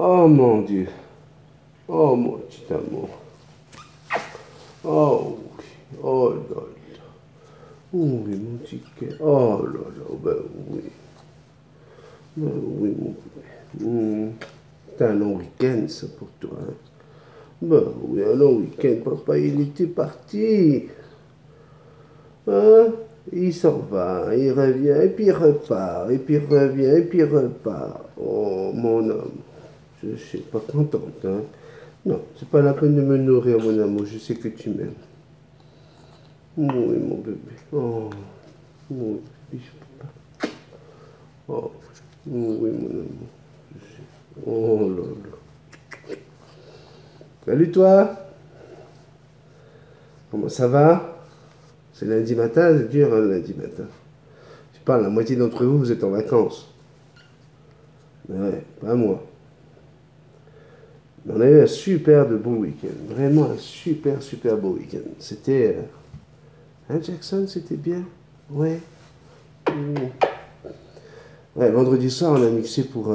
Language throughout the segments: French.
Oh mon Dieu. Oh mon petit amour. Oh oui. Oh là là. Oh oui, mon petit cœur. Oh là là. Ben oui. Ben oui, mon bébé. C'est un long week-end, ça, pour toi. Hein. Ben oui, un long week-end. Papa, il était parti. Hein? Il s'en va, il revient, et puis il repart, et puis il revient, et puis il repart. Oh, mon homme. Je suis pas contente, hein. Non, c'est pas la peine de me nourrir, mon amour. Je sais que tu m'aimes. Oui, mon bébé. Oh, oui, je peux pas. Oh, oui, mon amour. Oh là là. Salut toi. Comment ça va? C'est lundi matin, c'est dur, hein, lundi matin. Tu parles, la moitié d'entre vous, vous êtes en vacances. Mais ouais, pas moi. On a eu un super de beau week-end. Vraiment un super, super beau week-end. C'était... Hein, Jackson, c'était bien? Ouais. Ouais, vendredi soir, on a mixé pour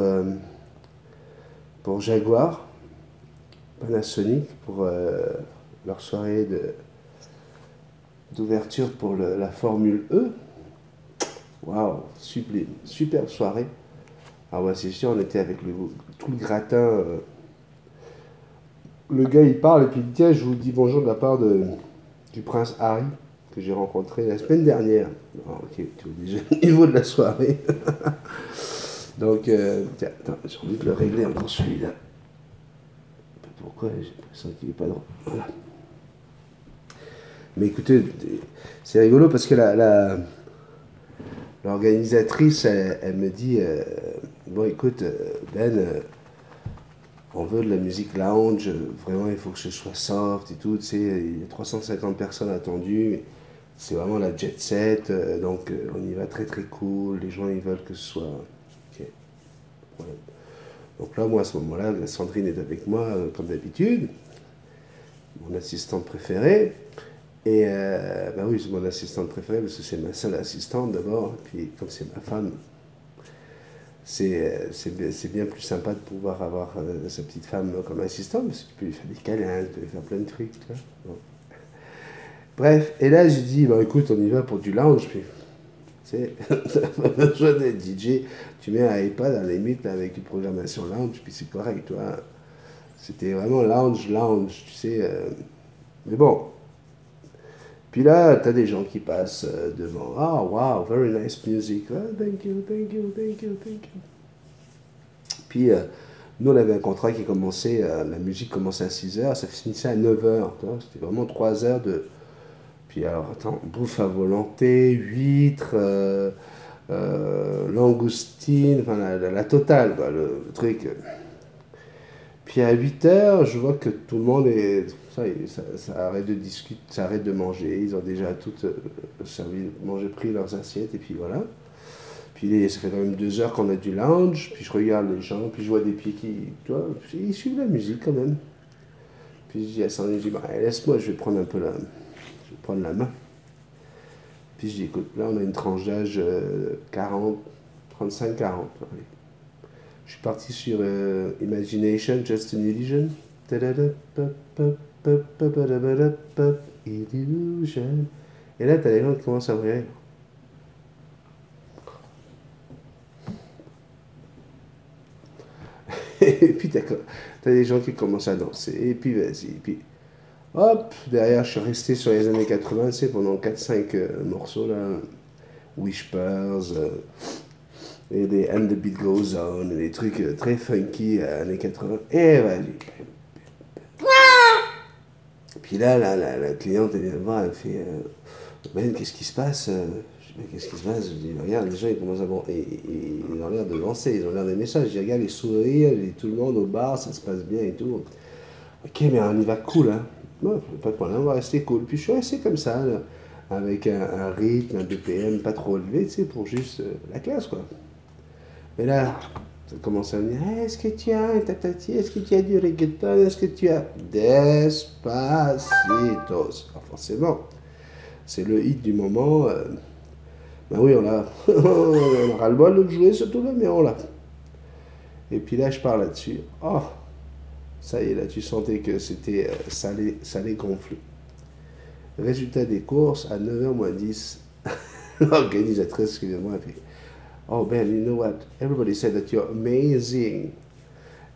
Jaguar, Panasonic, pour leur soirée d'ouverture pour la Formule E. Waouh, sublime, superbe soirée. Ah ouais, c'est sûr, on était avec tout le gratin. Le gars, il parle et puis il dit, tiens, je vous dis bonjour de la part du prince Harry, que j'ai rencontré la semaine dernière. Ah, ok, tu vois déjà le niveau de la soirée. Donc, tiens, attends, j'ai envie de le régler encore celui-là. Pourquoi? J'ai l'impression qu'il n'est pas drôle. Voilà. Mais écoutez, c'est rigolo parce que l'organisatrice, elle me dit, bon écoute, Ben, on veut de la musique lounge, vraiment il faut que ce soit soft et tout, tu sais, il y a 350 personnes attendues, c'est vraiment la jet set, donc on y va très très cool, les gens ils veulent que ce soit... Ok. Ouais. Donc là, moi à ce moment-là, Sandrine est avec moi comme d'habitude, mon assistante préférée, et bah oui, c'est mon assistante préférée parce que c'est ma seule assistante d'abord, puis comme c'est ma femme, c'est bien plus sympa de pouvoir avoir sa petite femme comme assistante, parce que tu peux lui faire des câlins, tu peux lui faire plein de trucs, tu vois. Bon. Bref, et là j'ai dit, bah écoute, on y va pour du lounge, puis tu sais, t'as pas besoin d'être DJ, tu mets un iPad à la limite là, avec une programmation lounge, puis c'est correct, tu vois. C'était vraiment lounge, tu sais. Mais bon, puis là, t'as des gens qui passent devant. Ah, wow, very nice music. Ah, thank you, thank you, thank you, thank you. Puis, nous, on avait un contrat qui commençait, la musique commençait à 6h, ça finissait à 9h. C'était vraiment 3 heures de... Puis alors, attends, bouffe à volonté, huîtres, langoustine, enfin la totale, quoi, le truc. Puis à 8h, je vois que tout le monde est... Ça arrête de discuter, ça arrête de manger. Ils ont déjà tout servi, mangé, pris leurs assiettes, et puis voilà. Puis ça fait quand même 2 heures qu'on a du lounge, puis je regarde les gens, puis je vois des pieds qui... Tu vois, ils suivent la musique quand même. Puis je dis à Sandrine, je dis, bah, laisse-moi, je vais prendre un peu je vais prendre la main. Puis je dis, écoute, là on a une tranche d'âge 40, 35-40. Allez. Je suis parti sur Imagination, Just an Illusion. Illusion. Et là, t'as les gens qui commencent à rire. Et puis t'as des gens qui commencent à danser. Et puis vas-y. Et puis hop, derrière, je suis resté sur les années 80, tu sais, pendant 4-5 morceaux là. Whispers, et des And the Beat Goes On, et des trucs très funky années 80. Et vas-y. Puis là, la cliente, elle vient me voir, elle fait Ben, qu'est-ce qui se passe? Je dis, mais qu'est-ce qui se passe? Je dis, regarde, les gens, ils commencent à... ils ont l'air de lancer, ils ont l'air d'aimer ça. Je dis, regarde, les sourires, tout le monde au bar, ça se passe bien et tout. Ok, mais on y va cool, hein. Non, pas de problème, on va rester cool. Puis je suis resté comme ça, là, avec un rythme, un BPM pas trop élevé, tu sais, pour juste la classe, quoi. Mais là, ça commence à me dire, hey, est-ce que tu as un tatati, est-ce que tu as du reggaeton, est-ce que tu as Despacito? Alors forcément, c'est le hit du moment. Ben oui, on a ras le bol de jouer ce tout là, mais on l'a. Et puis là, je parle là-dessus. Oh, ça y est, là, tu sentais que c'était salé, salé gonflé. Résultat des courses, à 9h moins 10, l'organisatrice, excusez-moi, elle fait Oh Ben, you know what? Everybody said that you're amazing.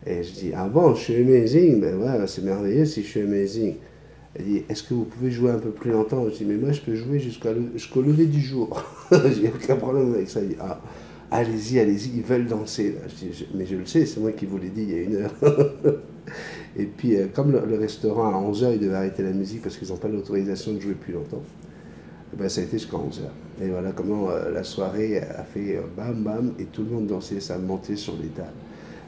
Et je dis Ah bon, je suis amazing? Ben ouais, c'est merveilleux si je suis amazing. Elle dit Est-ce que vous pouvez jouer un peu plus longtemps? Je dis Mais moi, je peux jouer jusqu'au lever du jour. J'ai aucun problème avec ça. Elle dit Ah, allez-y, allez-y, ils veulent danser. Là. Je dis Mais je le sais, c'est moi qui vous l'ai dit il y a 1 heure. Et puis, comme le restaurant à 11h, ils devaient arrêter la musique parce qu'ils n'ont pas l'autorisation de jouer plus longtemps. Et ben, ça a été jusqu'à 11h. Et voilà comment la soirée a fait bam bam et tout le monde dansait, ça a monté sur les tables.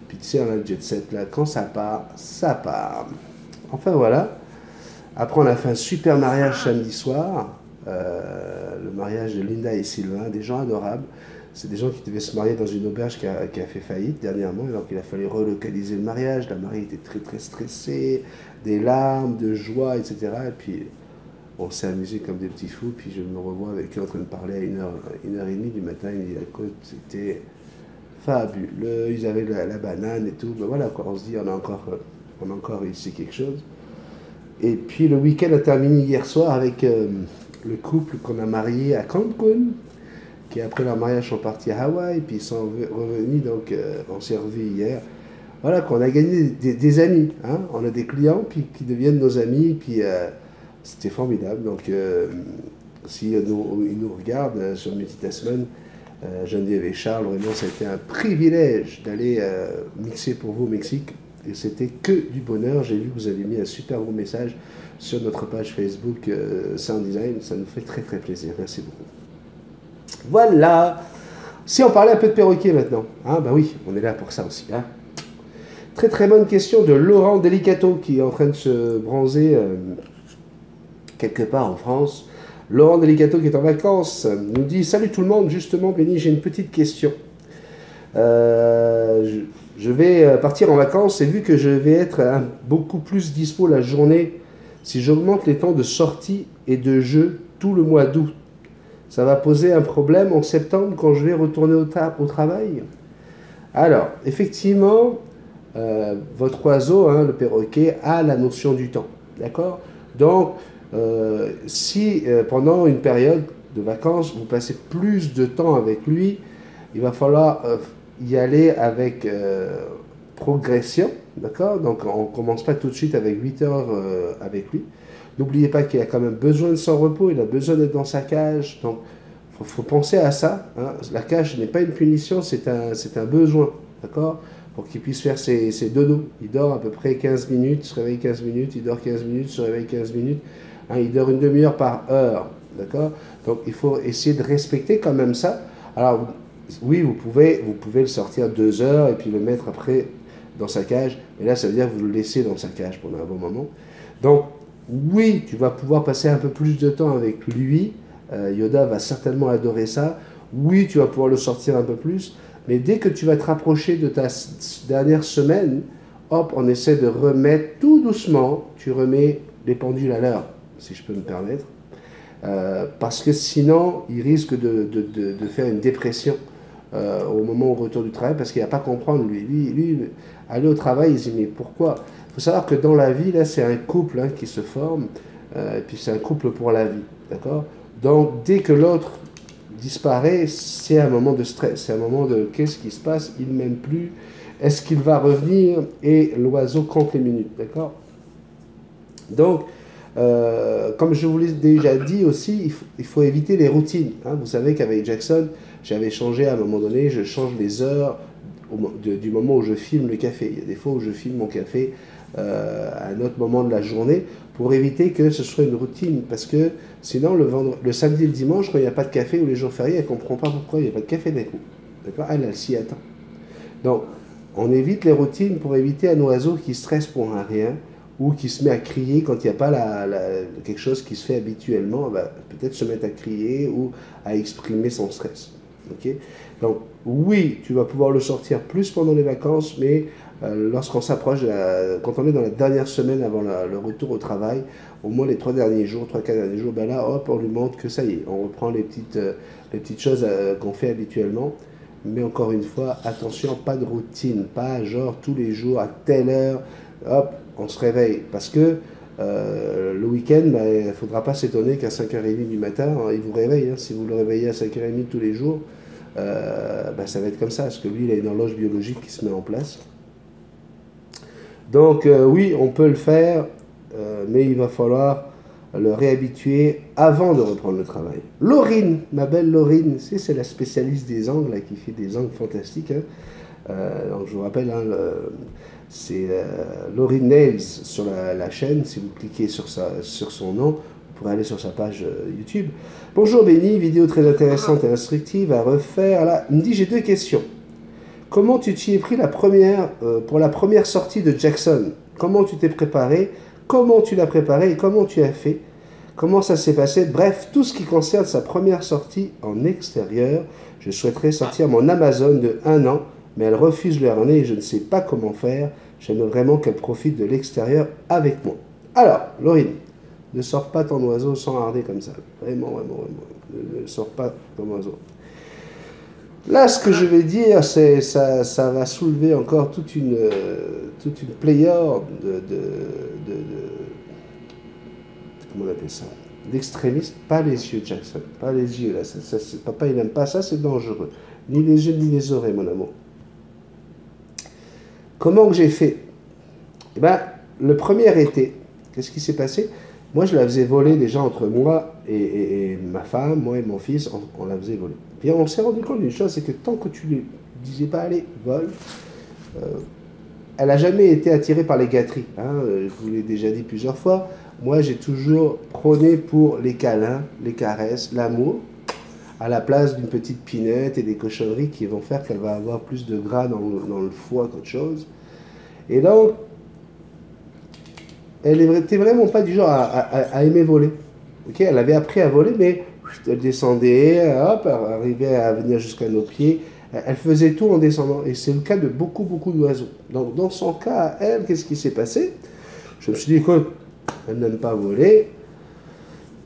Puis tu sais, on a le jet set là, quand ça part, ça part. Enfin voilà. Après, on a fait un super mariage samedi soir. Le mariage de Linda et Sylvain, des gens adorables. C'est des gens qui devaient se marier dans une auberge qui a fait faillite dernièrement. Donc il a fallu relocaliser le mariage. La mariée était très très stressée, des larmes, de joie, etc. Et puis on s'est amusé comme des petits fous. Puis je me revois avec eux en train de parler à 1h30 du matin. Il me dit écoute, c'était fabuleux. Ils avaient la banane et tout. Ben voilà quoi, on se dit on a encore réussi quelque chose. Et puis le week-end a terminé hier soir avec le couple qu'on a marié à Cancun, qui après leur mariage sont partis à Hawaï, puis ils sont revenus, donc on s'est revus hier. Voilà, qu'on a gagné des amis, hein? On a des clients puis, qui deviennent nos amis, puis c'était formidable. Donc si ils nous regardent sur Méditasman, Geneviève et Charles, vraiment ça a été un privilège d'aller mixer pour vous au Mexique. Et c'était que du bonheur. J'ai vu que vous avez mis un super beau message sur notre page Facebook Sound Design. Ça nous fait très très plaisir. Merci beaucoup. Voilà. Si on parlait un peu de perroquet maintenant. Ah ben oui, on est là pour ça aussi. Hein. Très très bonne question de Laurent Delicato qui est en train de se bronzer quelque part en France. Laurent Delicato qui est en vacances nous dit Salut tout le monde, justement Benny, j'ai une petite question. Je vais partir en vacances et vu que je vais être beaucoup plus dispo la journée, si j'augmente les temps de sortie et de jeu tout le mois d'août, ça va poser un problème en septembre quand je vais retourner au travail? Alors, effectivement, votre oiseau, hein, le perroquet, a la notion du temps. D'accord? Donc, si pendant une période de vacances, vous passez plus de temps avec lui, il va falloir y aller avec progression, d'accord? Donc on ne commence pas tout de suite avec 8 heures avec lui. N'oubliez pas qu'il a quand même besoin de son repos, il a besoin d'être dans sa cage, donc il faut penser à ça. Hein. La cage n'est pas une punition, c'est un besoin, d'accord? Pour qu'il puisse faire ses dodos. Il dort à peu près 15 minutes, se réveille 15 minutes, il dort 15 minutes, se réveille 15 minutes. Hein, il dort une demi-heure par heure, d'accord? Donc il faut essayer de respecter quand même ça. Alors, oui, vous pouvez le sortir 2 heures et puis le mettre après dans sa cage. Et là, ça veut dire que vous le laissez dans sa cage pendant un bon moment. Donc, oui, tu vas pouvoir passer un peu plus de temps avec lui. Yoda va certainement adorer ça. Oui, tu vas pouvoir le sortir un peu plus. Mais dès que tu vas te rapprocher de ta dernière semaine, hop, on essaie de remettre tout doucement. Tu remets les pendules à l'heure, si je peux me permettre. Parce que sinon, il risque de faire une dépression au moment où retour du travail, parce qu'il n'a pas à comprendre, lui, aller au travail, il se dit, mais pourquoi? Il faut savoir que dans la vie, là, c'est un couple hein, qui se forme, et puis c'est un couple pour la vie, d'accord? Donc, dès que l'autre disparaît, c'est un moment de stress, c'est un moment de, qu'est-ce qui se passe? Il ne m'aime plus, est-ce qu'il va revenir? Et l'oiseau compte les minutes, d'accord? Donc, comme je vous l'ai déjà dit aussi, il faut éviter les routines. Hein. Vous savez qu'avec Jackson, j'avais changé à un moment donné, je change les heures du moment où je filme le café. Il y a des fois où je filme mon café à un autre moment de la journée pour éviter que ce soit une routine. Parce que sinon, le samedi et le dimanche, quand il n'y a pas de café ou les jours fériés, elle ne comprend pas pourquoi il n'y a pas de café d'un coup. D'accord? Elle s'y attend. Donc, on évite les routines pour éviter un oiseau qui stresse pour un rien ou qui se met à crier quand il n'y a pas quelque chose qui se fait habituellement, va peut-être se mettre à crier ou à exprimer son stress. Okay? Donc oui, tu vas pouvoir le sortir plus pendant les vacances, mais lorsqu'on s'approche, quand on est dans la dernière semaine avant le retour au travail, au moins les 3-4 derniers jours, ben là, hop, on lui montre que ça y est, on reprend les petites choses qu'on fait habituellement. Mais encore une fois, attention, pas de routine, pas genre tous les jours à telle heure, hop, on se réveille. Parce que le week-end, bah, il ne faudra pas s'étonner qu'à 5h30 du matin, hein, il vous réveille. Hein. Si vous le réveillez à 5h30 tous les jours, bah, ça va être comme ça, parce que lui, il a une horloge biologique qui se met en place. Donc oui, on peut le faire, mais il va falloir le réhabituer avant de reprendre le travail. Laurine, ma belle Laurine, c'est la spécialiste des angles, là, qui fait des angles fantastiques. Hein. Donc je vous rappelle, hein, c'est Laurine Nails sur la chaîne. Si vous cliquez sur son nom, vous pourrez aller sur sa page YouTube. Bonjour Benny, vidéo très intéressante et instructive à refaire. Là, il me dit, j'ai 2 questions. Comment tu t'y es pris pour la première sortie de Jackson? Comment tu t'es préparé? Comment tu l'as préparé et comment tu as fait? Comment ça s'est passé? Bref, tout ce qui concerne sa première sortie en extérieur. Je souhaiterais sortir mon Amazon de 1 an, mais elle refuse le harnais et je ne sais pas comment faire. J'aimerais vraiment qu'elle profite de l'extérieur avec moi. Alors, Laurine, ne sors pas ton oiseau sans harnais comme ça. Vraiment, vraiment, vraiment. Ne sors pas ton oiseau. Là, ce que je vais dire, c'est ça va soulever encore toute une pléiade comment on appelle ça, d'extrémistes, pas les yeux, Jackson, pas les yeux, là, papa il n'aime pas ça, c'est dangereux, ni les yeux, ni les oreilles, mon amour. Comment que j'ai fait? Eh ben, le premier été, qu'est-ce qui s'est passé? Moi, je la faisais voler déjà entre moi et ma femme, moi et mon fils, on la faisait voler. Puis on s'est rendu compte d'une chose, c'est que tant que tu ne disais pas, allez, vole, elle n'a jamais été attirée par les gâteries. Hein, je vous l'ai déjà dit plusieurs fois. Moi, j'ai toujours prôné pour les câlins, les caresses, l'amour, à la place d'une petite pinette et des cochonneries qui vont faire qu'elle va avoir plus de gras dans le foie qu'autre chose. Et donc, elle n'était vraiment pas du genre à aimer voler. Okay, elle avait appris à voler, mais elle descendait, hop, elle arrivait à venir jusqu'à nos pieds. Elle faisait tout en descendant. Et c'est le cas de beaucoup, beaucoup d'oiseaux. Donc, dans son cas, elle, qu'est-ce qui s'est passé? Je me suis dit, écoute, elle n'aime pas voler.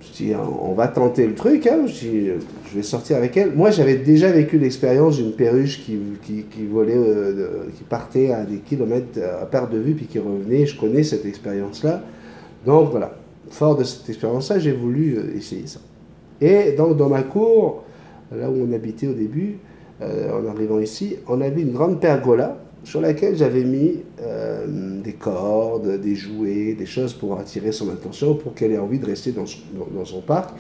Je me suis dit, on va tenter le truc. Hein. Je dis, je vais sortir avec elle. Moi, j'avais déjà vécu l'expérience d'une perruche qui volait, qui partait à des kilomètres à perte de vue, puis qui revenait. Je connais cette expérience-là. Donc, voilà. Fort de cette expérience-là, j'ai voulu essayer ça. Et donc, dans ma cour, là où on habitait au début, en arrivant ici, on avait une grande pergola sur laquelle j'avais mis des cordes, des jouets, des choses pour attirer son attention, pour qu'elle ait envie de rester dans son parc.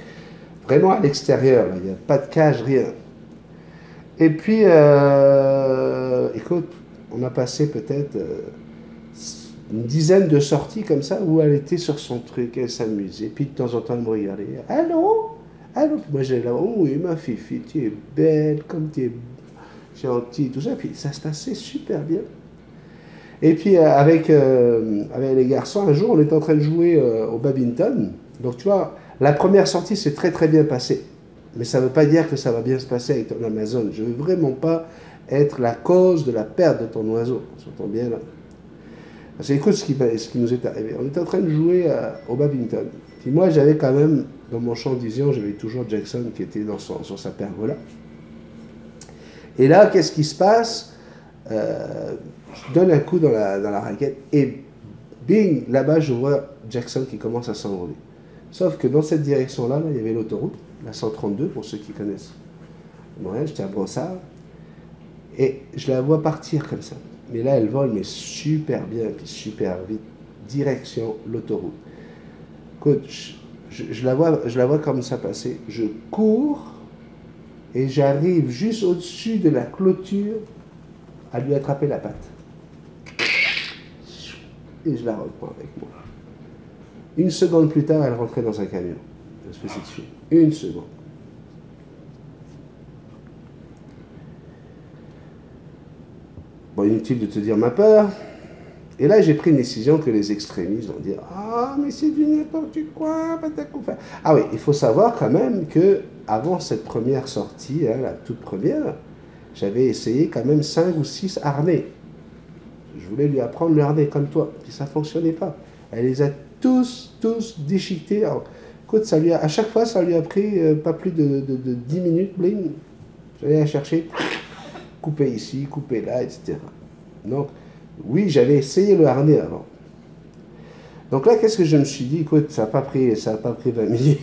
Vraiment à l'extérieur, il n'y a pas de cage, rien. Et puis, écoute, on a passé peut-être une dizaine de sorties comme ça, où elle était sur son truc, elle s'amusait, puis de temps en temps elle me regardait. « Allô? Allô? » Moi j'allais là, « Oh oui, ma fifi, tu es belle, comme tu es gentille, tout ça. » Puis ça se passait super bien. Et puis avec les garçons, un jour, on était en train de jouer au badminton. Donc tu vois, la première sortie s'est très très bien passée. Mais ça ne veut pas dire que ça va bien se passer avec ton Amazon. Je ne veux vraiment pas être la cause de la perte de ton oiseau. On s'entend bien là. Parce que écoute ce qui nous est arrivé. On était en train de jouer au badminton. Puis moi, j'avais quand même, dans mon champ de vision, j'avais toujours Jackson qui était sur sa pergola. Et là, qu'est-ce qui se passe? Je donne un coup dans la raquette et bing, là-bas, je vois Jackson qui commence à s'envoler. Sauf que dans cette direction-là, là, il y avait l'autoroute, la 132, pour ceux qui connaissent. Montréal, j'étais à Brossard. Et je la vois partir comme ça. Mais là, elle vole, mais super bien, puis super vite, direction l'autoroute. Écoute, je la vois comme ça passer. Je cours et j'arrive juste au-dessus de la clôture à lui attraper la patte. Et je la reprends avec moi. Une seconde plus tard, elle rentrait dans un camion. Je me suis dessus. Une seconde. Bon, inutile de te dire ma peur. Et là, j'ai pris une décision que les extrémistes vont dire « Ah, mais c'est du n'importe quoi, patacoufa. » Ah oui, il faut savoir quand même que avant cette première sortie, hein, la toute première, j'avais essayé quand même 5 ou 6 harnais. Je voulais lui apprendre le harnais comme toi, puis ça ne fonctionnait pas. Elle les a tous déchiquetés. Alors, écoute, à chaque fois, ça lui a pris pas plus de 10 minutes, bling. J'allais la chercher. couper ici, couper là, etc. Donc, oui, j'avais essayé le harnais avant. Donc là, qu'est-ce que je me suis dit? Écoute, ça n'a pas pris 20 minutes.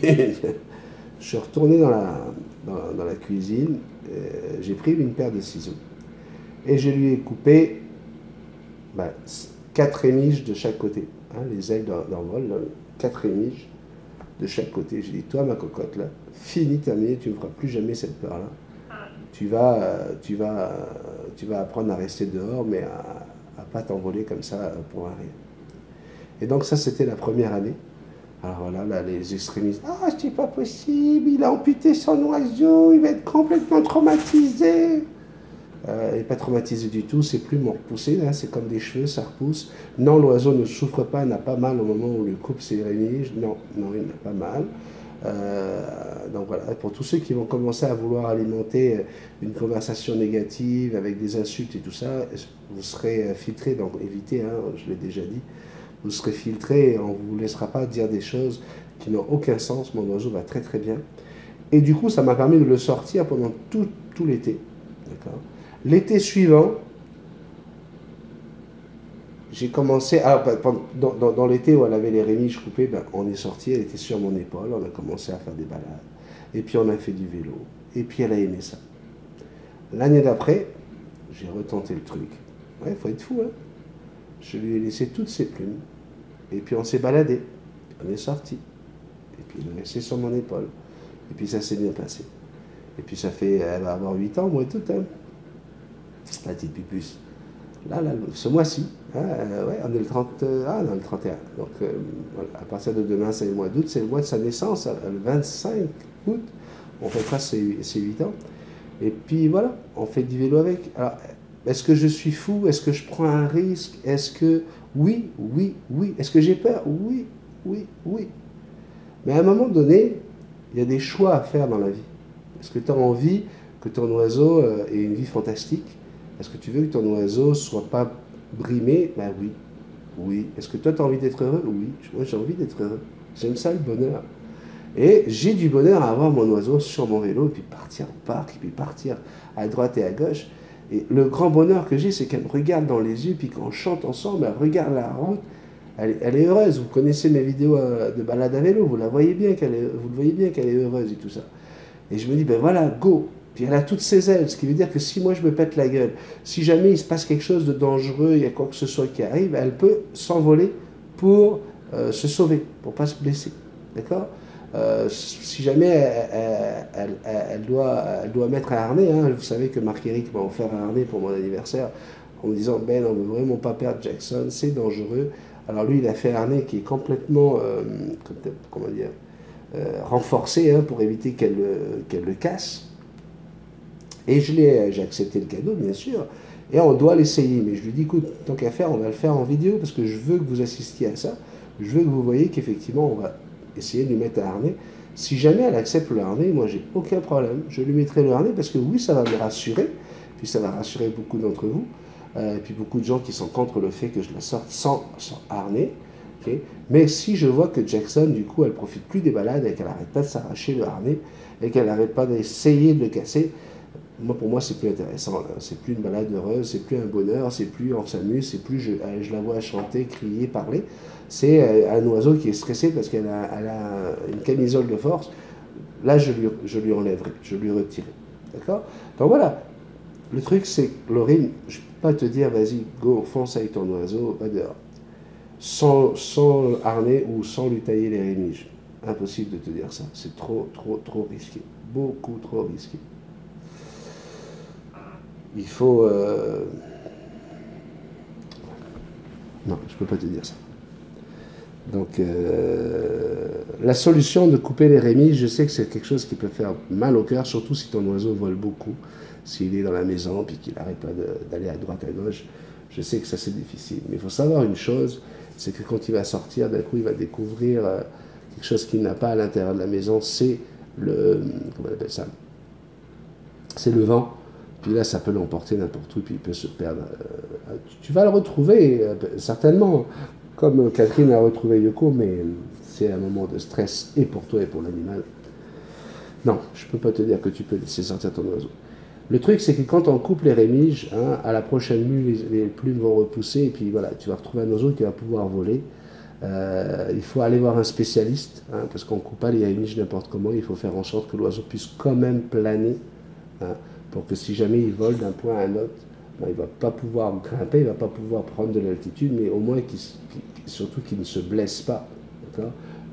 Je suis retourné dans la cuisine, j'ai pris une paire de ciseaux et je lui ai coupé 4 rémiges de chaque côté. Hein, les ailes d'envol, 4 rémiges de chaque côté. J'ai dit, toi, ma cocotte, là, fini, terminé, tu ne feras plus jamais cette peur-là. Tu vas apprendre à rester dehors, mais à pas t'envoler comme ça pour un rien. Et donc ça, c'était la première année. Alors voilà, là, les extrémistes, ah, c'est pas possible, il a amputé son oiseau, il va être complètement traumatisé. Il n'est pas traumatisé du tout, ses plumes ont repoussé, hein, c'est comme des cheveux, ça repousse. Non, l'oiseau ne souffre pas, n'a pas mal au moment où on lui coupe ses rémiges. Non, il n'a pas mal. Donc voilà, pour tous ceux qui vont commencer à vouloir alimenter une conversation négative avec des insultes et tout ça, vous serez filtré, donc évitez, hein, je l'ai déjà dit, vous serez filtré et on ne vous laissera pas dire des choses qui n'ont aucun sens. Mon oiseau va très très bien. Et du coup, ça m'a permis de le sortir pendant tout l'été. D'accord. L'été suivant, j'ai commencé, dans l'été où elle avait les rémiges coupées, on est sorti, elle était sur mon épaule, on a commencé à faire des balades. Et puis on a fait du vélo. Et puis elle a aimé ça. L'année d'après, j'ai retenté le truc. Ouais, il faut être fou, hein. Je lui ai laissé toutes ses plumes. Et puis on s'est baladé. On est sorti. Et puis il est resté sur mon épaule. Et puis ça s'est bien passé. Et puis ça fait, elle va avoir 8 ans, moi et tout, hein. La petite pupusse. Là, ce mois-ci, hein, ouais, on est le 30, dans le 31. Donc voilà, à partir de demain, c'est le mois d'août, c'est le mois de sa naissance, le 25 août. On fêtera ses 8 ans. Et puis voilà, on fait du vélo avec. Alors, est-ce que je suis fou? Est-ce que je prends un risque? Est-ce que... Oui. Est-ce que j'ai peur? Oui. Mais à un moment donné, il y a des choix à faire dans la vie. Est-ce que tu as envie que ton oiseau ait une vie fantastique? Est-ce que tu veux que ton oiseau ne soit pas brimé? Ben oui. Est-ce que toi, tu as envie d'être heureux? Oui. Moi, j'ai envie d'être heureux. J'aime ça, le bonheur. Et j'ai du bonheur à avoir mon oiseau sur mon vélo, et puis partir au parc, et puis partir à droite et à gauche. Et le grand bonheur que j'ai, c'est qu'elle me regarde dans les yeux, puis quand on chante ensemble, elle regarde la route, elle est heureuse. Vous connaissez mes vidéos de balade à vélo, vous le voyez bien qu'elle est heureuse et tout ça. Et je me dis, ben voilà, go. Puis elle a toutes ses ailes, ce qui veut dire que si moi je me pète la gueule, si jamais il se passe quelque chose de dangereux, il y a quoi que ce soit qui arrive, elle peut s'envoler pour se sauver, pour ne pas se blesser. D'accord? Si jamais elle doit mettre un harnais, hein, vous savez que Marc-Éric m'a offert un harnais pour mon anniversaire en me disant, Ben, on ne veut vraiment pas perdre Jackson, c'est dangereux. Alors lui, il a fait un harnais qui est complètement, renforcé, hein, pour éviter qu'elle le casse. Et j'ai accepté le cadeau, bien sûr, et on doit l'essayer. Mais je lui dis, écoute, tant qu'à faire, on va le faire en vidéo, parce que je veux que vous assistiez à ça. Je veux que vous voyez qu'effectivement, on va essayer de lui mettre un harnais. Si jamais elle accepte le harnais, moi, j'ai aucun problème. Je lui mettrai le harnais, parce que oui, ça va me rassurer, puis ça va rassurer beaucoup d'entre vous, et puis beaucoup de gens qui sont contre le fait que je la sorte sans harnais. Okay. Mais si je vois que Jackson, du coup, elle profite plus des balades, et qu'elle n'arrête pas de s'arracher le harnais, et qu'elle n'arrête pas d'essayer de le casser, pour moi, c'est plus intéressant. C'est plus une balade heureuse, c'est plus un bonheur, c'est plus on s'amuse, c'est plus je la vois chanter, crier, parler. C'est un oiseau qui est stressé parce qu'elle a une camisole de force. Là, je lui enlèverai, je lui retirerai. D'accord? Donc voilà. Le truc, c'est que Laurine, je ne peux pas te dire, vas-y, go, fonce avec ton oiseau, va dehors. Sans harnais ou sans lui tailler les rémiges. Impossible de te dire ça. C'est trop risqué. Beaucoup trop risqué. Il faut... Non, je ne peux pas te dire ça. Donc, la solution de couper les rémiges, je sais que c'est quelque chose qui peut faire mal au cœur, surtout si ton oiseau vole beaucoup, s'il est dans la maison, puis qu'il n'arrête pas d'aller à droite, à gauche. Je sais que ça, c'est difficile. Mais il faut savoir une chose, c'est que quand il va sortir, d'un coup, il va découvrir quelque chose qu'il n'a pas à l'intérieur de la maison, c'est le... Comment on appelle ça? C'est le vent. Puis là, ça peut l'emporter n'importe où, puis il peut se perdre. Tu vas le retrouver, certainement, comme Catherine a retrouvé Yoko, mais c'est un moment de stress, et pour toi et pour l'animal. Non, je ne peux pas te dire que tu peux laisser sortir ton oiseau. Le truc, c'est que quand on coupe les rémiges, hein, à la prochaine mue, les plumes vont repousser, et puis voilà, tu vas retrouver un oiseau qui va pouvoir voler. Il faut aller voir un spécialiste, hein, parce qu'on ne coupe pas les rémiges n'importe comment, il faut faire en sorte que l'oiseau puisse quand même planer, hein, pour que si jamais il vole d'un point à un autre, ben, il ne va pas pouvoir grimper, il ne va pas pouvoir prendre de l'altitude, mais au moins surtout qu'il ne se blesse pas.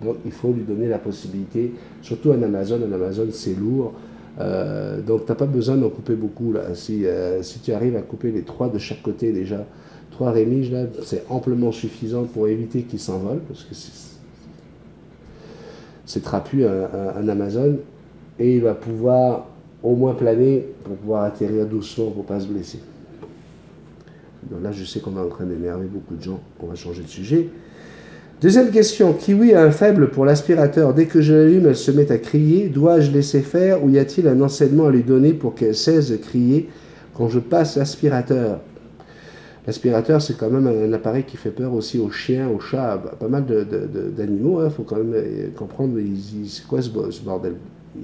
Donc il faut lui donner la possibilité, surtout en Amazon c'est lourd, donc tu n'as pas besoin d'en couper beaucoup là. Si tu arrives à couper les 3 de chaque côté déjà, 3 rémiges là, c'est amplement suffisant pour éviter qu'il s'envole, parce que c'est trapu un Amazon, et il va pouvoir au moins planer pour pouvoir atterrir doucement pour ne pas se blesser. Donc là je sais qu'on est en train d'énerver beaucoup de gens, on va changer de sujet. Deuxième question, Kiwi a un faible pour l'aspirateur. Dès que je l'allume, elle se met à crier. Dois-je laisser faire ou y a-t-il un enseignement à lui donner pour qu'elle cesse de crier quand je passe l'aspirateur? L'aspirateur, c'est quand même un appareil qui fait peur aussi aux chiens, aux chats, à pas mal d'animaux. Il faut quand même comprendre, c'est quoi ce bordel?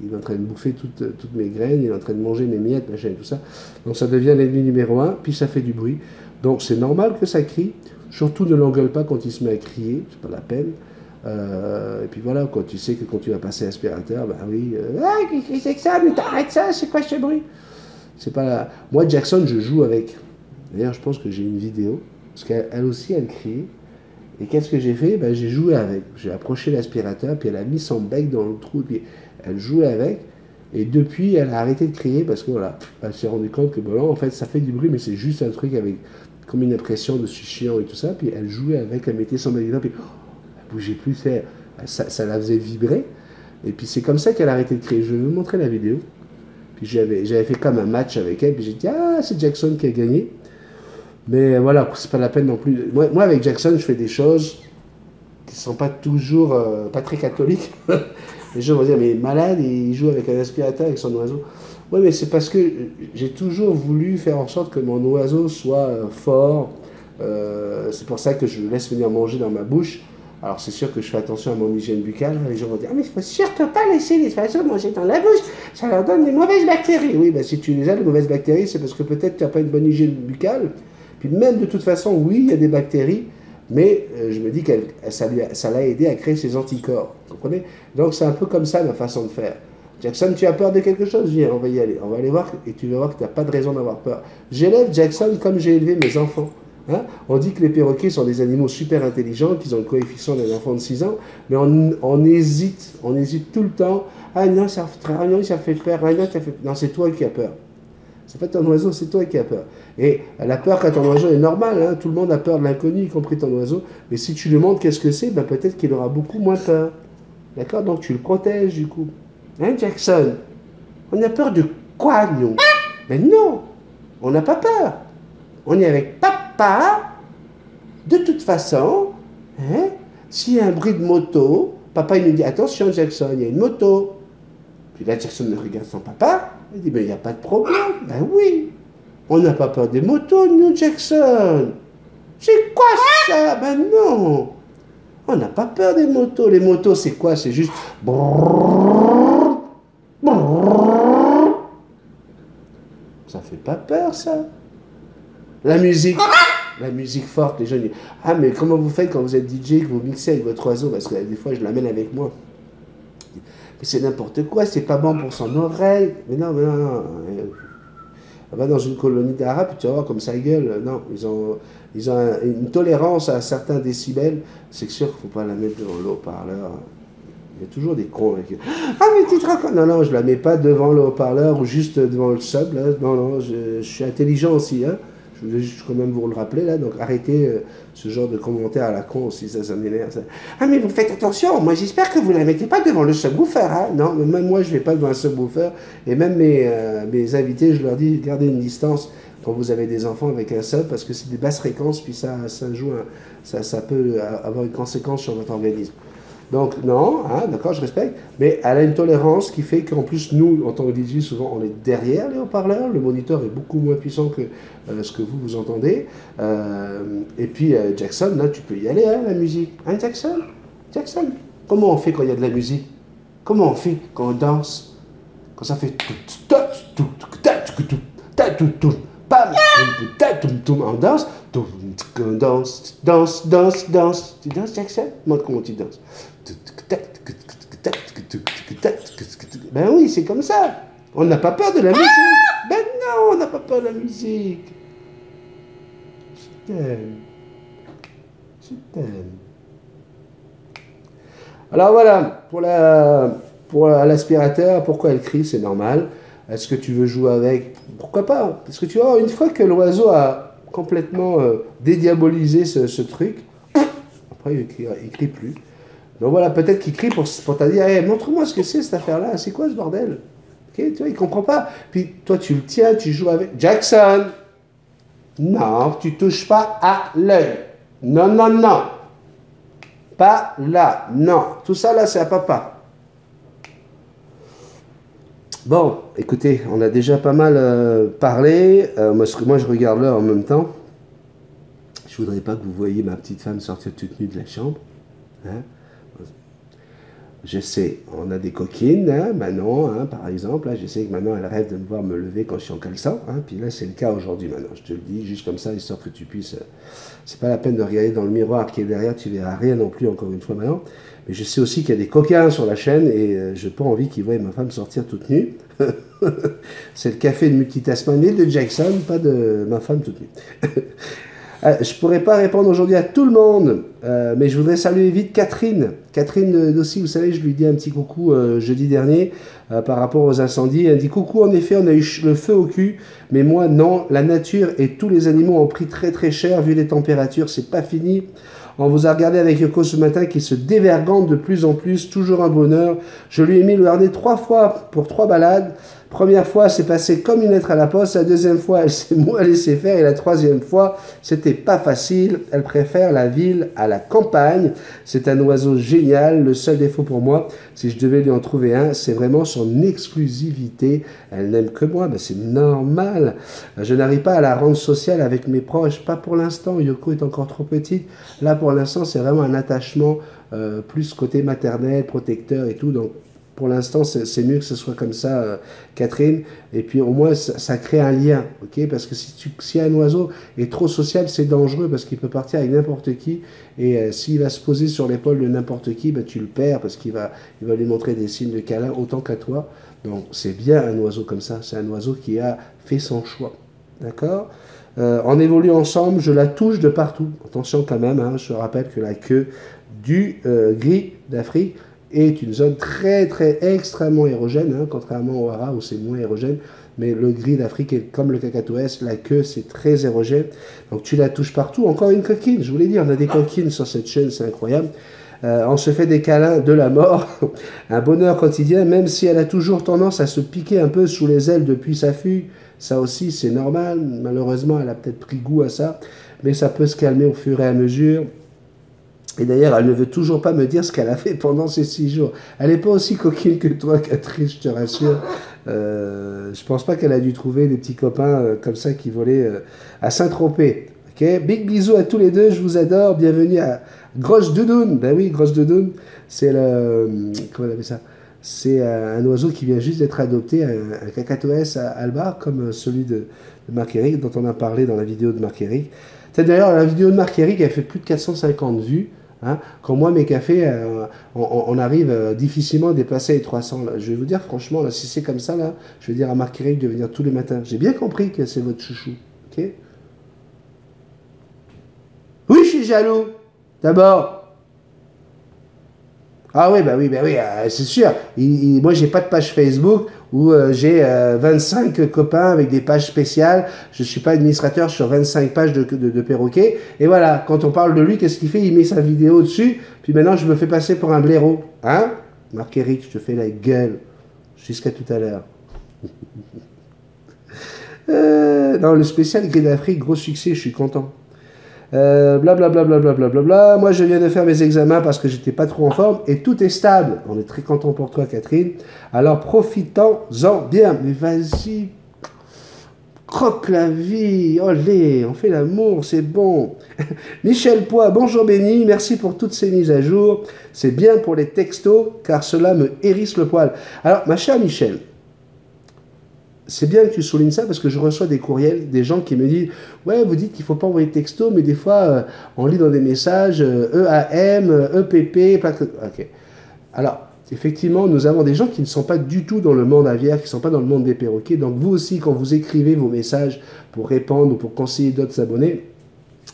Il est en train de bouffer toutes mes graines, il est en train de manger mes miettes, machin et tout ça. Donc ça devient l'ennemi numéro 1, puis ça fait du bruit. Donc c'est normal que ça crie. Surtout ne l'engueule pas quand il se met à crier, c'est pas la peine. Et puis voilà, quand tu sais que quand tu vas passer l'aspirateur, ben oui, qu'est-ce que c'est que ça? Mais t'arrêtes ça, c'est quoi ce bruit? C'est pas la... Moi, Jackson, je joue avec. D'ailleurs, je pense que j'ai une vidéo, parce qu'elle aussi, elle crie. Et qu'est-ce que j'ai fait? Ben, j'ai joué avec. J'ai approché l'aspirateur, puis elle a mis son bec dans le trou, puis elle jouait avec. Et depuis, elle a arrêté de crier, parce que voilà, elle s'est rendue compte que bon, là, en fait, ça fait du bruit, mais c'est juste un truc avec... comme une impression de chiant et tout ça, puis elle jouait avec, elle mettait son bec dedans, puis elle bougeait plus, ça la faisait vibrer, et puis c'est comme ça qu'elle a arrêté de crier. Je vais vous montrer la vidéo, puis j'avais fait comme un match avec elle, puis j'ai dit, ah, c'est Jackson qui a gagné, mais voilà, c'est pas la peine non plus. Moi avec Jackson, je fais des choses qui sont pas toujours, pas très catholiques. Les gens vont dire, mais malade, il joue avec un aspirateur, avec son oiseau. Oui, mais c'est parce que j'ai toujours voulu faire en sorte que mon oiseau soit fort. C'est pour ça que je le laisse venir manger dans ma bouche. Alors c'est sûr que je fais attention à mon hygiène buccale. Les gens vont dire, ah, mais il ne faut surtout pas laisser les oiseaux manger dans la bouche. Ça leur donne des mauvaises bactéries. Oui, ben, si tu les as, les mauvaises bactéries, c'est parce que peut-être tu n'as pas une bonne hygiène buccale. Puis même de toute façon, oui, il y a des bactéries. Mais je me dis que ça l'a aidé à créer ses anticorps. Vous comprenez? Donc c'est un peu comme ça ma façon de faire. Jackson, tu as peur de quelque chose? Viens, on va y aller. On va aller voir et tu vas voir que tu n'as pas de raison d'avoir peur. J'élève Jackson comme j'ai élevé mes enfants. Hein? On dit que les perroquets sont des animaux super intelligents, qu'ils ont le coefficient d'un enfant de 6 ans, mais on hésite tout le temps. Ah non, ça fait peur. Ah non, ça fait... Non, c'est toi qui as peur. C'est pas ton oiseau, c'est toi qui as peur. Et la peur quand ton oiseau est normale, hein? Tout le monde a peur de l'inconnu, y compris ton oiseau. Mais si tu lui montres qu'est-ce que c'est, ben peut-être qu'il aura beaucoup moins peur. D'accord? Donc tu le protèges du coup. Hein, Jackson? On a peur de quoi, nous? Mais non, on n'a pas peur. On est avec papa. De toute façon, hein, s'il y a un bruit de moto, papa il nous dit, attention Jackson, il y a une moto. Puis là, Jackson regarde son papa. Il dit, mais il n'y a pas de problème. Ben oui, on n'a pas peur des motos, nous, Jackson. C'est quoi ça? Ben non, on n'a pas peur des motos. Les motos, c'est quoi? C'est juste... Ça fait pas peur, ça. La musique forte, les gens disent, ah, mais comment vous faites quand vous êtes DJ, que vous mixez avec votre oiseau? Parce que des fois, je l'amène avec moi. Mais c'est n'importe quoi, c'est pas bon pour son oreille. Mais non. Va dans une colonie d'Arabes, tu vas voir comme ça gueule. Non, ils ont une tolérance à certains décibels. C'est sûr qu'il ne faut pas la mettre devant le haut-parleur. Il y a toujours des cons. Ah, mais tu te racontes? Non, je ne la mets pas devant le haut-parleur ou juste devant le sub. Là. Non, je suis intelligent aussi. Hein. Je voulais juste quand même vous le rappeler. Là. Donc arrêtez ce genre de commentaires à la con aussi, ça m'énerve. Ça. Ah, mais vous faites attention. Moi, j'espère que vous ne la mettez pas devant le subwoofer. Hein. Non, même moi, je ne vais pas devant un subwoofer. Et même mes invités, je leur dis, gardez une distance quand vous avez des enfants avec un sub, parce que c'est des basses fréquences, puis ça peut avoir une conséquence sur votre organisme. Donc, non, hein, d'accord, je respecte, mais elle a une tolérance qui fait qu'en plus, nous, en tant que DJ, souvent, on est derrière les haut-parleurs, le moniteur est beaucoup moins puissant que ce que vous entendez, et puis, Jackson, là, tu peux y aller, hein, la musique. Hein, Jackson, comment on fait quand il y a de la musique? Comment on fait quand on danse? Quand ça fait... On danse. Danse. Tu danses, Jackson? Montre comment tu danses. Ben oui, c'est comme ça. On n'a pas peur de la musique. Ben non, on n'a pas peur de la musique. Je t'aime. Alors voilà, pour l'aspirateur, pourquoi elle crie, c'est normal. Est-ce que tu veux jouer avec? Pourquoi pas? Parce que tu vois, une fois que l'oiseau a complètement dédiabolisé ce truc, après il crie plus. Donc voilà, peut-être qu'il crie pour te dire, hey, montre-moi ce que c'est cette affaire-là, c'est quoi ce bordel? Okay, tu vois, il comprend pas. Puis toi, tu le tiens, tu joues avec. Jackson! Non, tu touches pas à l'œil. Non. Pas là, non. Tout ça, là, c'est à papa. Bon, écoutez, on a déjà pas mal parlé. Moi, je regarde l'heure en même temps. Je voudrais pas que vous voyiez ma petite femme sortir toute nue de la chambre. Hein? Je sais, on a des coquines, hein, Manon, hein, par exemple. Là, je sais que Manon, elle rêve de me voir me lever quand je suis en caleçon. Hein, puis là, c'est le cas aujourd'hui, Manon. Je te le dis, juste comme ça, histoire que tu puisses... c'est pas la peine de regarder dans le miroir qui est derrière, tu verras rien non plus, encore une fois, Manon. Mais je sais aussi qu'il y a des coquins sur la chaîne et je n'ai pas envie qu'ils voient ma femme sortir toute nue. C'est le café de Multitasmanie de Jackson, pas de ma femme toute nue. Je ne pourrais pas répondre aujourd'hui à tout le monde, mais je voudrais saluer vite Catherine. Catherine aussi, vous savez, je lui dis un petit coucou jeudi dernier par rapport aux incendies. Elle dit coucou, en effet, on a eu le feu au cul, mais moi non, la nature et tous les animaux ont pris très très cher vu les températures, c'est pas fini. On vous a regardé avec Yoko ce matin qui se dévergante de plus en plus, toujours un bonheur. Je lui ai mis le harnais 3 fois pour 3 balades. Première fois, c'est passé comme une lettre à la poste. La deuxième fois, elle s'est moins laissée faire. Et la troisième fois, c'était pas facile. Elle préfère la ville à la campagne. C'est un oiseau génial. Le seul défaut pour moi, si je devais lui en trouver un, c'est vraiment son exclusivité. Elle n'aime que moi, mais c'est normal. Je n'arrive pas à la rendre sociale avec mes proches. Pas pour l'instant. Yoko est encore trop petite. Là, pour l'instant, c'est vraiment un attachement plus côté maternel, protecteur et tout. Donc, pour l'instant, c'est mieux que ce soit comme ça, Catherine. Et puis, au moins, ça crée un lien, ok? Parce que si un oiseau est trop sociable, c'est dangereux parce qu'il peut partir avec n'importe qui. Et s'il va se poser sur l'épaule de n'importe qui, ben, tu le perds parce qu'il va lui montrer des signes de câlin autant qu'à toi. Donc, c'est bien un oiseau comme ça. C'est un oiseau qui a fait son choix, d'accord? On évolue ensemble, je la touche de partout. Attention quand même, hein, je rappelle que la queue du gris d'Afrique est une zone très très extrêmement érogène, hein, contrairement au hara où c'est moins érogène, mais le gris d'Afrique est comme le cacatoès, la queue c'est très érogène, donc tu la touches partout. Encore une coquine, je voulais dire, on a des coquines sur cette chaîne, c'est incroyable. On se fait des câlins de la mort, un bonheur quotidien, même si elle a toujours tendance à se piquer un peu sous les ailes depuis sa fugue. Ça aussi, c'est normal. Malheureusement, elle a peut-être pris goût à ça, mais ça peut se calmer au fur et à mesure. Et d'ailleurs, elle ne veut toujours pas me dire ce qu'elle a fait pendant ces 6 jours. Elle n'est pas aussi coquine que toi, Catherine, je te rassure. Je pense pas qu'elle a dû trouver des petits copains comme ça qui volaient à Saint-Tropez. Okay, big bisous à tous les deux, je vous adore. Bienvenue à Grosse Doudoune. Ben oui, Grosse Doudoune, c'est le... Comment on appelle ça? C'est un oiseau qui vient juste d'être adopté, un cacatoès à Albar, comme celui de Marc-Éric, dont on a parlé dans la vidéo de Marc-Éric. D'ailleurs, la vidéo de Marc-Éric, elle fait plus de 450 vues. Hein. Quand moi, mes cafés, on arrive difficilement à dépasser les 300. Là. Je vais vous dire, franchement, là, si c'est comme ça, là, je vais dire à Marc-Éric de venir tous les matins. J'ai bien compris que c'est votre chouchou. Ok? Oui, je suis jaloux. D'abord... Ah oui, c'est sûr. Moi, j'ai pas de page Facebook où j'ai 25 copains avec des pages spéciales. Je suis pas administrateur sur 25 pages de perroquets. Et voilà, quand on parle de lui, qu'est-ce qu'il fait? Il met sa vidéo dessus. Puis maintenant, je me fais passer pour un blaireau. Hein? Marc-Éric, je te fais la gueule. Jusqu'à tout à l'heure. Non, le spécial Gris d'Afrique, gros succès, je suis content. Blablabla. Moi, je viens de faire mes examens parce que j'étais pas trop en forme et tout est stable. On est très content pour toi, Catherine. Alors, profitons-en bien. Mais vas-y, croque la vie. Olé, on fait l'amour, c'est bon. Michel Poix, bonjour Béni. Merci pour toutes ces mises à jour. C'est bien pour les textos car cela me hérisse le poil. Alors, ma chère Michel, c'est bien que tu soulignes ça parce que je reçois des courriels, des gens qui me disent ouais, vous dites qu'il ne faut pas envoyer de texto, mais des fois, on lit dans des messages EAM, EPP, ok. Alors, effectivement, nous avons des gens qui ne sont pas du tout dans le monde aviaire, qui ne sont pas dans le monde des perroquets. Donc, vous aussi, quand vous écrivez vos messages pour répondre ou pour conseiller d'autres abonnés,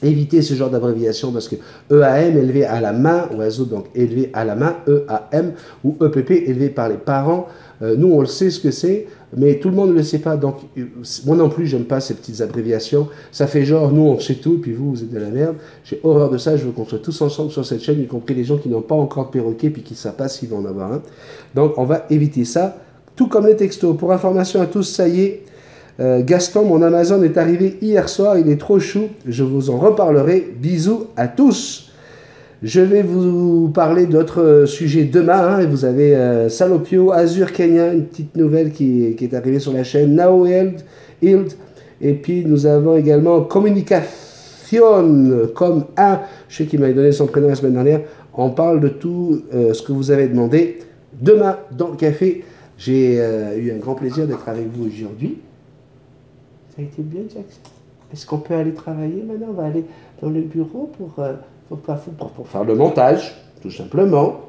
évitez ce genre d'abréviation parce que EAM élevé à la main, oiseau donc élevé à la main, EAM ou EPP élevé par les parents. Nous, on le sait ce que c'est, mais tout le monde ne le sait pas. Donc, moi non plus, j'aime pas ces petites abréviations. Ça fait genre, nous, on sait tout, puis vous, vous êtes de la merde. J'ai horreur de ça. Je veux qu'on soit tous ensemble sur cette chaîne, y compris les gens qui n'ont pas encore de perroquet, puis qui ne savent pas s'ils vont en avoir un. Donc, on va éviter ça. Tout comme les textos. Pour information à tous, ça y est. Gaston, mon Amazon est arrivé hier soir, il est trop chou, je vous en reparlerai. Bisous à tous. Je vais vous parler d'autres sujets demain. Hein. Vous avez Salopio, Azure Kenya, une petite nouvelle qui est arrivée sur la chaîne, Now Hild. Et puis nous avons également Communication, comme un, je sais qu'il m'avait donné son prénom la semaine dernière. On parle de tout ce que vous avez demandé. Demain, dans le café, j'ai eu un grand plaisir d'être avec vous aujourd'hui. Ça a été bien, Jackson. Est-ce qu'on peut aller travailler maintenant? On va aller dans le bureau pour faire le montage, tout simplement.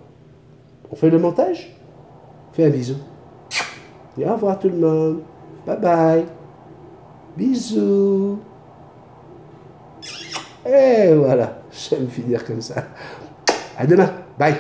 On fait le montage? Fais un bisou. Et au revoir tout le monde. Bye bye. Bisous. Et voilà, j'aime finir comme ça. À demain. Bye.